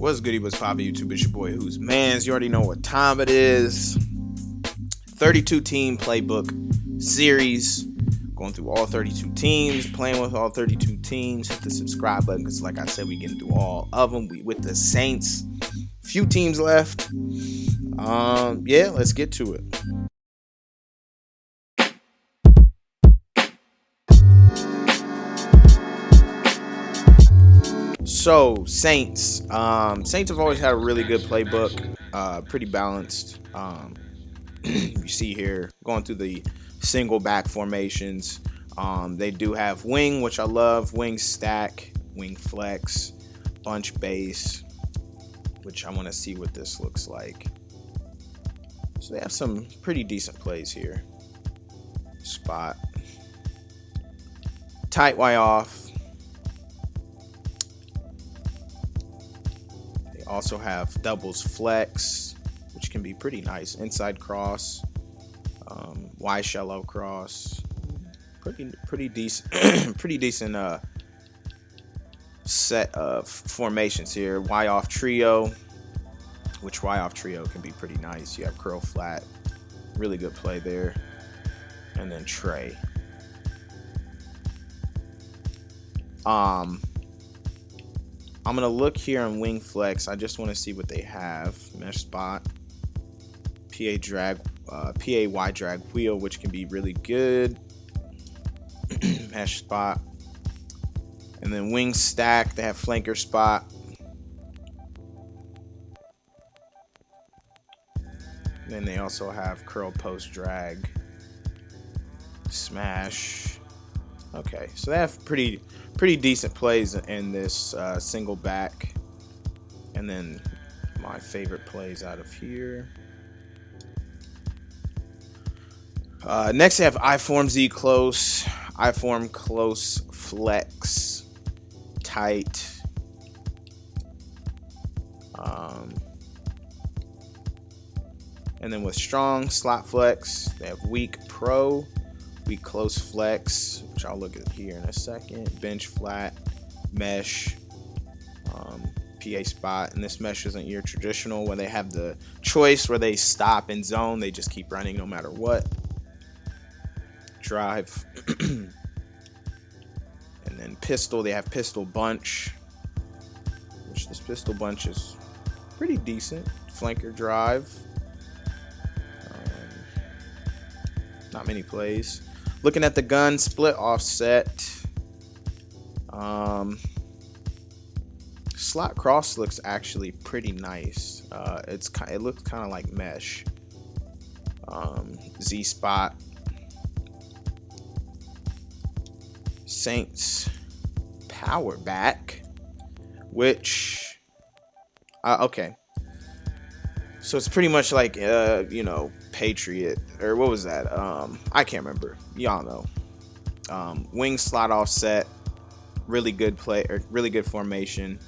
What's goody, what's poppin' YouTube? It's your boy Who's Mans. You already know what time it is. 32 team playbook series. Going through all 32 teams, playing with all 32 teams. Hit the subscribe button because, like I said, we getting through all of them. We with the Saints. Few teams left. Yeah, let's get to it. So Saints. Saints have always had a really good playbook. Pretty balanced. You see here going through the single back formations. They do have wing, which I love. Wing stack, wing flex, bunch base, which I want to see what this looks like. So they have some pretty decent plays here. Spot. Tight Y off. They also have doubles flex, which can be pretty nice. Inside cross. Y shallow cross. Pretty decent pretty decent set of formations here. Y off trio, which Y off trio can be pretty nice. You have curl flat, really good play there. And then Trey. I'm gonna look here on wing flex. I just want to see what they have. Mesh spot, PA drag, PA Y drag wheel, which can be really good. Mesh spot, and then wing stack. They have flanker spot. Then they also have curl post drag, smash. Okay, so they have pretty decent plays in this single back. And then my favorite plays out of here. Next, they have I-form-Z close, I-form close flex, tight. And then with strong slot flex, they have weak pro, weak close flex, which I'll look at here in a second. Bench flat, mesh, PA spot. And this mesh isn't your traditional when they have the choice where they stop in zone. They just keep running no matter what. Drive. And then pistol, they have pistol bunch, which this pistol bunch is pretty decent. Flanker drive. Not many plays. Looking at the gun, split offset. Slot cross looks actually pretty nice. It looks kind of like mesh. Z spot. Saints power back, which okay. So it's pretty much like Patriot, or what was that? I can't remember. Y'all know. Wing slot offset, really good play, or really good formation.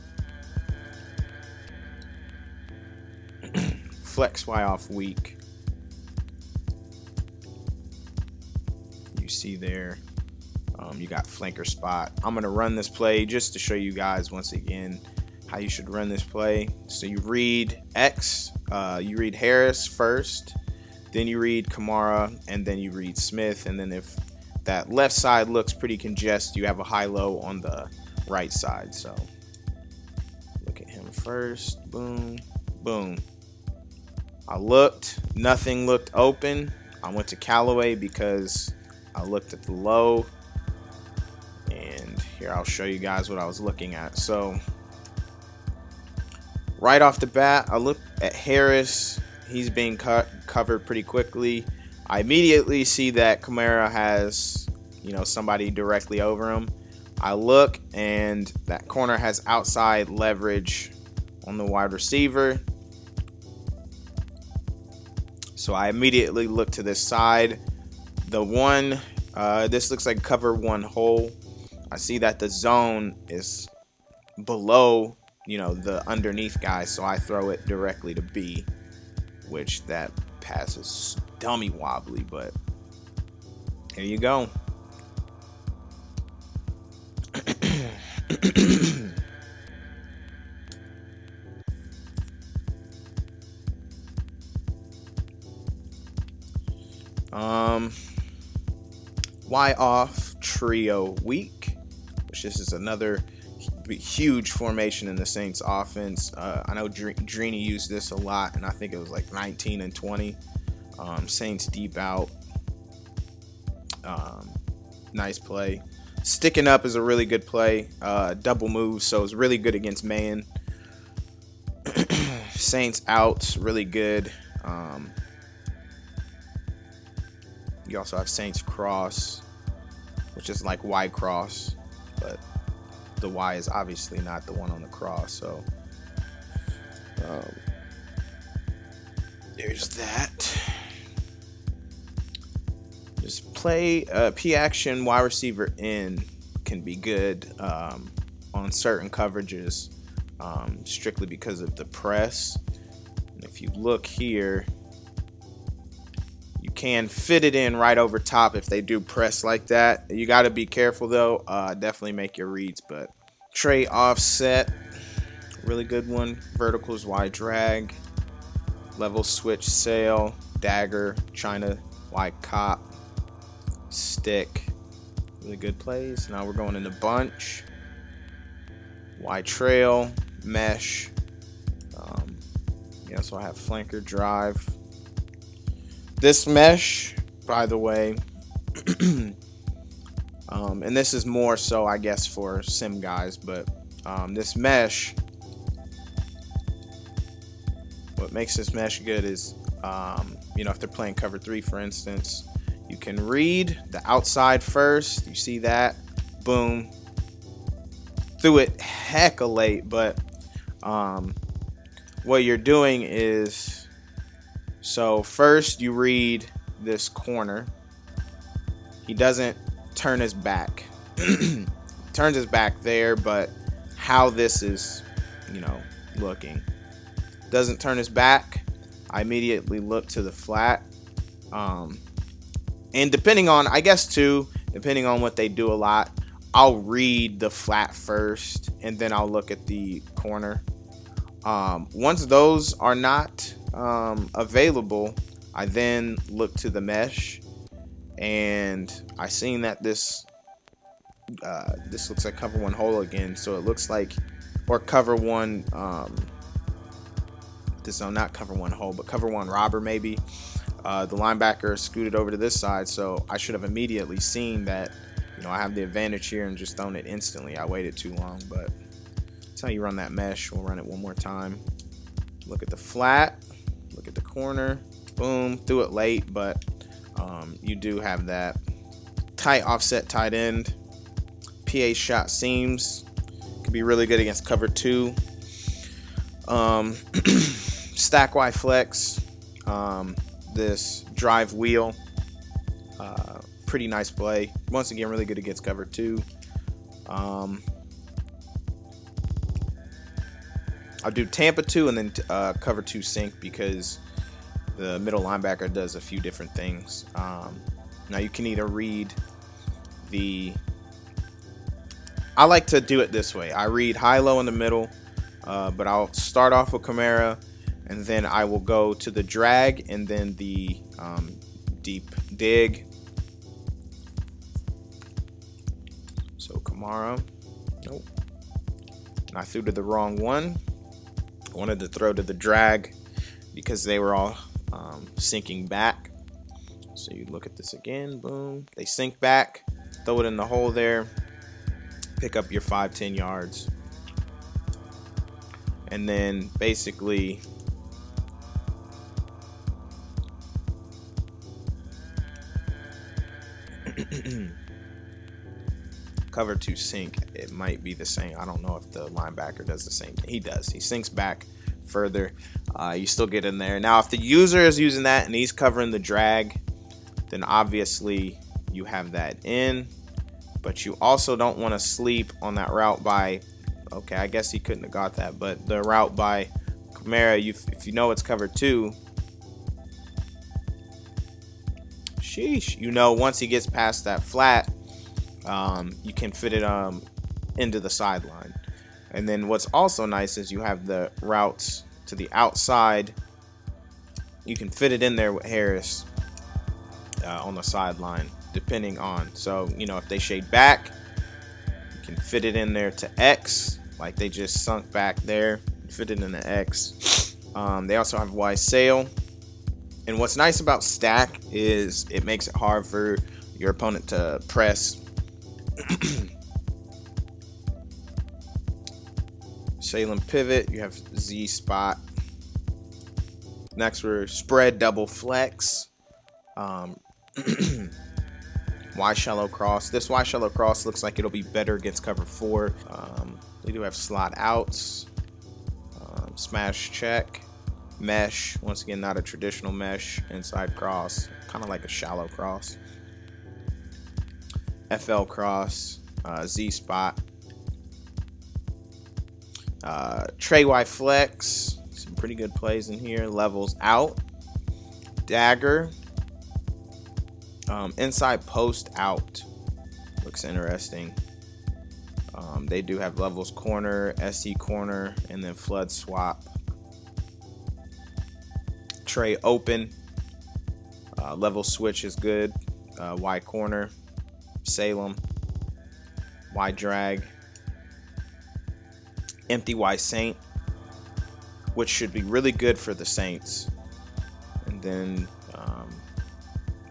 Flex Y off weak. You see there. You got flanker spot. I'm gonna run this play just to show you guys once again how you should run this play. So you read X, you read Harris first, then you read Kamara, and then you read Smith. And then if that left side looks pretty congested, you have a high-low on the right side. So look at him first. Boom, boom. I looked, nothing looked open. I went to Callaway because I looked at the low. And here I'll show you guys what I was looking at. So right off the bat, I look at Harris. He's being covered pretty quickly. I immediately see that Kamara has, somebody directly over him. I look, and that corner has outside leverage on the wide receiver. So I immediately look to this side. The one, this looks like cover one hole. I see that the zone is below, the underneath guy, so I throw it directly to B, which that pass is dummy wobbly, but here you go. Y off trio weak, which this is another huge formation in the Saints offense. I know Drini used this a lot, and I think it was like 19 and 20. Saints deep out. Nice play. Sticking up is a really good play. Double move, so it's really good against man. Saints out, really good. You also have Saints cross, which is like Y cross, but the Y is obviously not the one on the cross. So there's that. Just play P action wide receiver in can be good on certain coverages, strictly because of the press. And if you look here, you can fit it in right over top if they do press like that. You got to be careful though. Definitely make your reads. But Trey offset, really good one. Verticals Y drag, level switch sail, dagger, China Y cop, stick. Really good plays. Now we're going into bunch. Y trail, mesh. Yeah, so I have flanker drive. This mesh, by the way, and this is more so, I guess, for sim guys, but this mesh, what makes this mesh good is, if they're playing cover 3, for instance, you can read the outside first. You see that? Boom. Threw it hecka late, but what you're doing is, so first you read this corner. He doesn't turn his back. Turns his back there, but how this is, looking. Doesn't turn his back. I immediately look to the flat. And depending on what they do a lot, I'll read the flat first, and then I'll look at the corner. Once those are not available, I then look to the mesh, and I seen that this looks like cover 1 hole again. So it looks like, or cover 1. Not cover 1 hole, but cover 1 robber maybe. The linebacker scooted over to this side, so I should have immediately seen that. I have the advantage here and just thrown it instantly. I waited too long, but that's how you run that mesh. We'll run it one more time. Look at the flat. Look at the corner. Boom. Threw it late, but you do have that. Tight offset tight end. PA shot seams. Could be really good against cover 2. Stack Y flex. This drive wheel. Pretty nice play. Once again, really good against cover 2. I'll do Tampa 2 and then cover 2 sink because the middle linebacker does a few different things. Now you can either read I like to do it this way. I read high-low in the middle, but I'll start off with Kamara, and then I will go to the drag and then the deep dig. So Kamara, nope. And I threw to the wrong one. I wanted to throw to the drag because they were all sinking back. So you look at this again, boom. They sink back, throw it in the hole there, pick up your 5-10 yards. And then basically cover 2 sink, it might be the same. I don't know if the linebacker does the same thing. He does. He sinks back further. You still get in there. Now, if the user is using that and he's covering the drag, then obviously you have that in. But you also don't want to sleep on that route by, okay, I guess he couldn't have got that, but the route by Kamara, if you know it's cover 2, sheesh, once he gets past that flat, you can fit it into the sideline. And then what's also nice is you have the routes to the outside. You can fit it in there with Harris on the sideline. depending on. So, you know, if they shade back, you can fit it in there to X, like they just sunk back there, fit it in the X. They also have Y sail. And what's nice about stack is it makes it hard for your opponent to press. Salem pivot, you have Z spot. Next, we're spread double flex. Y shallow cross. This Y shallow cross looks like it'll be better against cover 4. They do have slot outs. Smash check. Mesh. Once again, not a traditional mesh. Inside cross. Kind of like a shallow cross. FL cross. Z spot. Trey Y flex. Some pretty good plays in here. Levels out. Dagger. Inside post out. Looks interesting. They do have levels corner, SE corner, and then flood swap. Trey open. Level switch is good. Y corner. Salem. Y drag. Empty Y Saint, which should be really good for the Saints. And then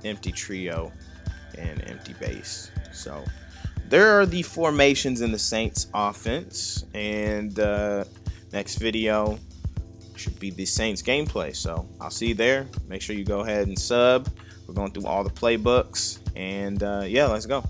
empty trio and empty base. So there are the formations in the Saints offense. And next video should be the Saints gameplay. So I'll see you there. Make sure you go ahead and sub. We're going through all the playbooks. And yeah, let's go.